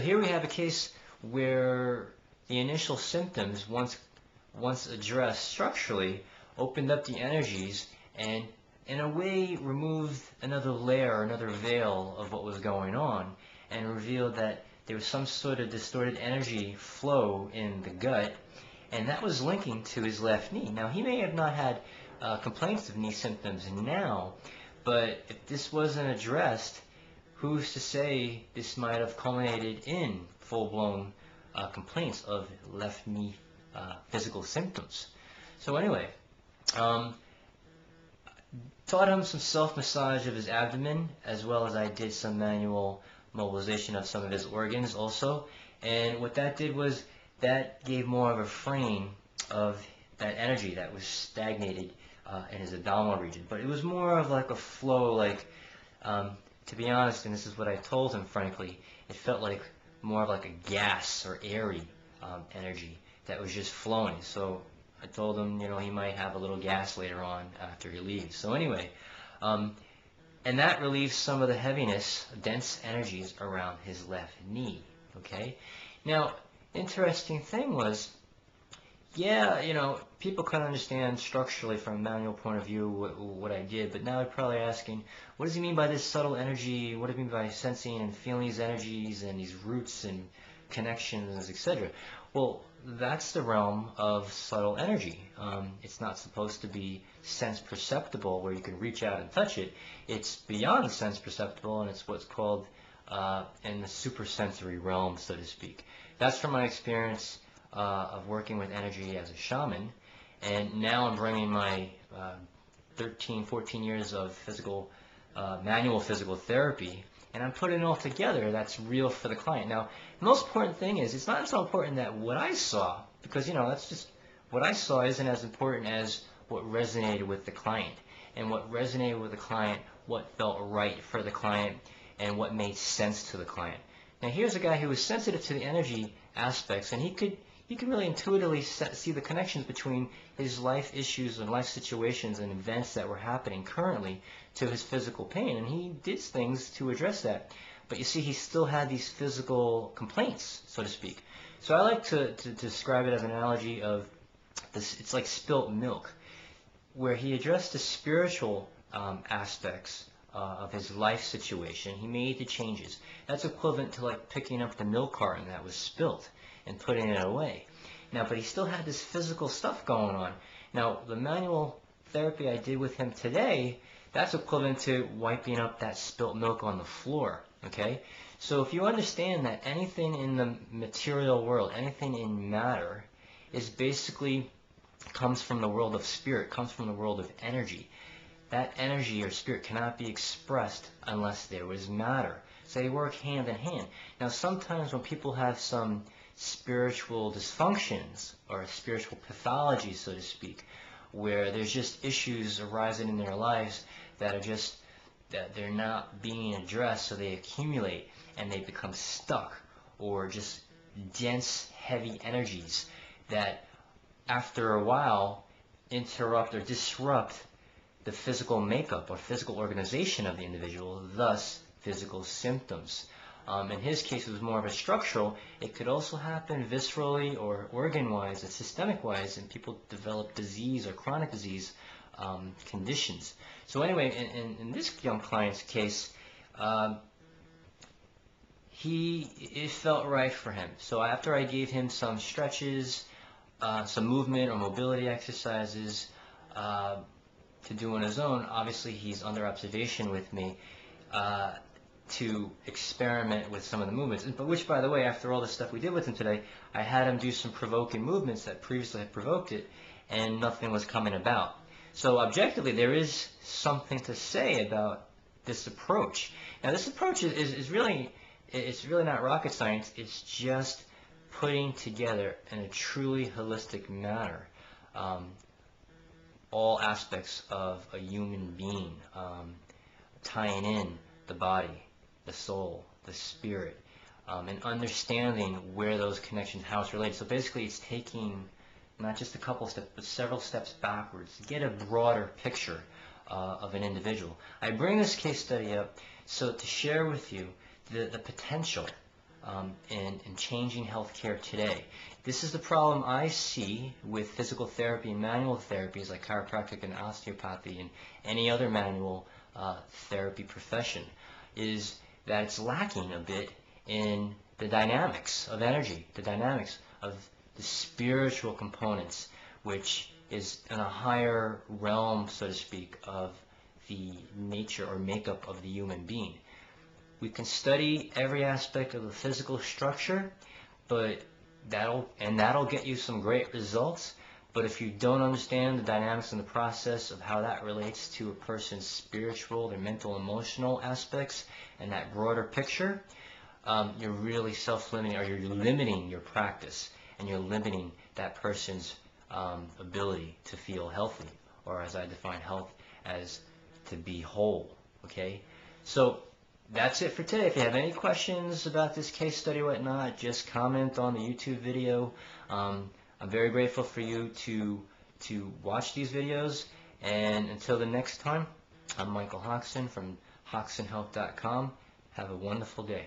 Here we have a case where the initial symptoms, once addressed structurally, opened up the energies and in a way removed another layer, another veil of what was going on, and revealed that there was some sort of distorted energy flow in the gut, and that was linking to his left knee. Now, he may have not had complaints of knee symptoms now, but if this wasn't addressed, who's to say this might have culminated in full-blown complaints of left knee physical symptoms. So anyway, taught him some self-massage of his abdomen, as well as I did some manual mobilization of some of his organs also. And what that did was that gave more of a frame of that energy that was stagnated in his abdominal region. But it was more of like a flow, like, to be honest, and this is what I told him frankly, it felt like more of like a gas or airy energy that was just flowing. So I told him, he might have a little gas later on after he leaves. So anyway, and that relieves some of the heaviness, dense energies around his left knee. Okay. Now, interesting thing was, people couldn't understand structurally from a manual point of view what I did, but now they're probably asking, what does he mean by this subtle energy? What does he mean by sensing and feeling these energies and these roots and connections, etc.? Well, that's the realm of subtle energy. It's not supposed to be sense perceptible where you can reach out and touch it. It's beyond sense perceptible, and it's what's called in the supersensory realm, so to speak. That's from my experience of working with energy as a shaman, and now I'm bringing my 13, 14 years of manual physical therapy, and I'm putting it all together that's real for the client. Now, the most important thing is, it's not so important that what I saw, because, that's just, what I saw isn't as important as what resonated with the client. And what resonated with the client, what felt right for the client, and what made sense to the client. Now, here's a guy who was sensitive to the energy aspects, and he could really intuitively see the connections between his life issues and life situations and events that were happening currently to his physical pain, and he did things to address that. But you see, he still had these physical complaints, so to speak. So I like to describe it as an analogy of this. It's like spilt milk, where he addressed the spiritual aspects of his life situation. He made the changes. That's equivalent to like picking up the milk carton that was spilt and putting it away. Now, but he still had this physical stuff going on. Now, the manual therapy I did with him today, that's equivalent to wiping up that spilt milk on the floor, okay? So if you understand that anything in the material world, anything in matter, is basically comes from the world of spirit, comes from the world of energy. That energy or spirit cannot be expressed unless there is matter. So they work hand in hand. Now, sometimes when people have some spiritual dysfunctions or spiritual pathology, so to speak, where there's just issues arising in their lives that are just that they're not being addressed, so they accumulate and they become stuck, or just dense, heavy energies that after a while interrupt or disrupt the physical makeup or physical organization of the individual, thus physical symptoms. In his case, it was more of a structural. It could also happen viscerally or organ-wise and systemic-wise, and people develop disease or chronic disease conditions. So anyway, in this young client's case, it felt right for him. So after I gave him some stretches, some movement or mobility exercises to do on his own, obviously he's under observation with me, to experiment with some of the movements, but which, by the way, after all the stuff we did with him today, I had him do some provoking movements that previously had provoked it, and nothing was coming about. So objectively, there is something to say about this approach. Now, this approach is really, it's really not rocket science. It's just putting together in a truly holistic manner all aspects of a human being, tying in the body, the soul, the spirit, and understanding where those connections, how it's related. So basically, it's taking not just a couple steps, but several steps backwards to get a broader picture of an individual. I bring this case study up so to share with you the potential in changing healthcare today. This is the problem I see with physical therapy and manual therapies like chiropractic and osteopathy and any other manual therapy profession, is that it's lacking a bit in the dynamics of energy, the dynamics of the spiritual components, which is in a higher realm, so to speak, of the nature or makeup of the human being. We can study every aspect of the physical structure, but that'll get you some great results. But if you don't understand the dynamics and the process of how that relates to a person's spiritual, their mental, emotional aspects, and that broader picture, you're really self-limiting, or you're limiting your practice, and you're limiting that person's ability to feel healthy, or as I define health as to be whole. Okay, so that's it for today. If you have any questions about this case study or whatnot, just comment on the YouTube video. I'm very grateful for you to watch these videos, and until the next time, I'm Michael Hoxton from HoxtonHealth.com. Have a wonderful day.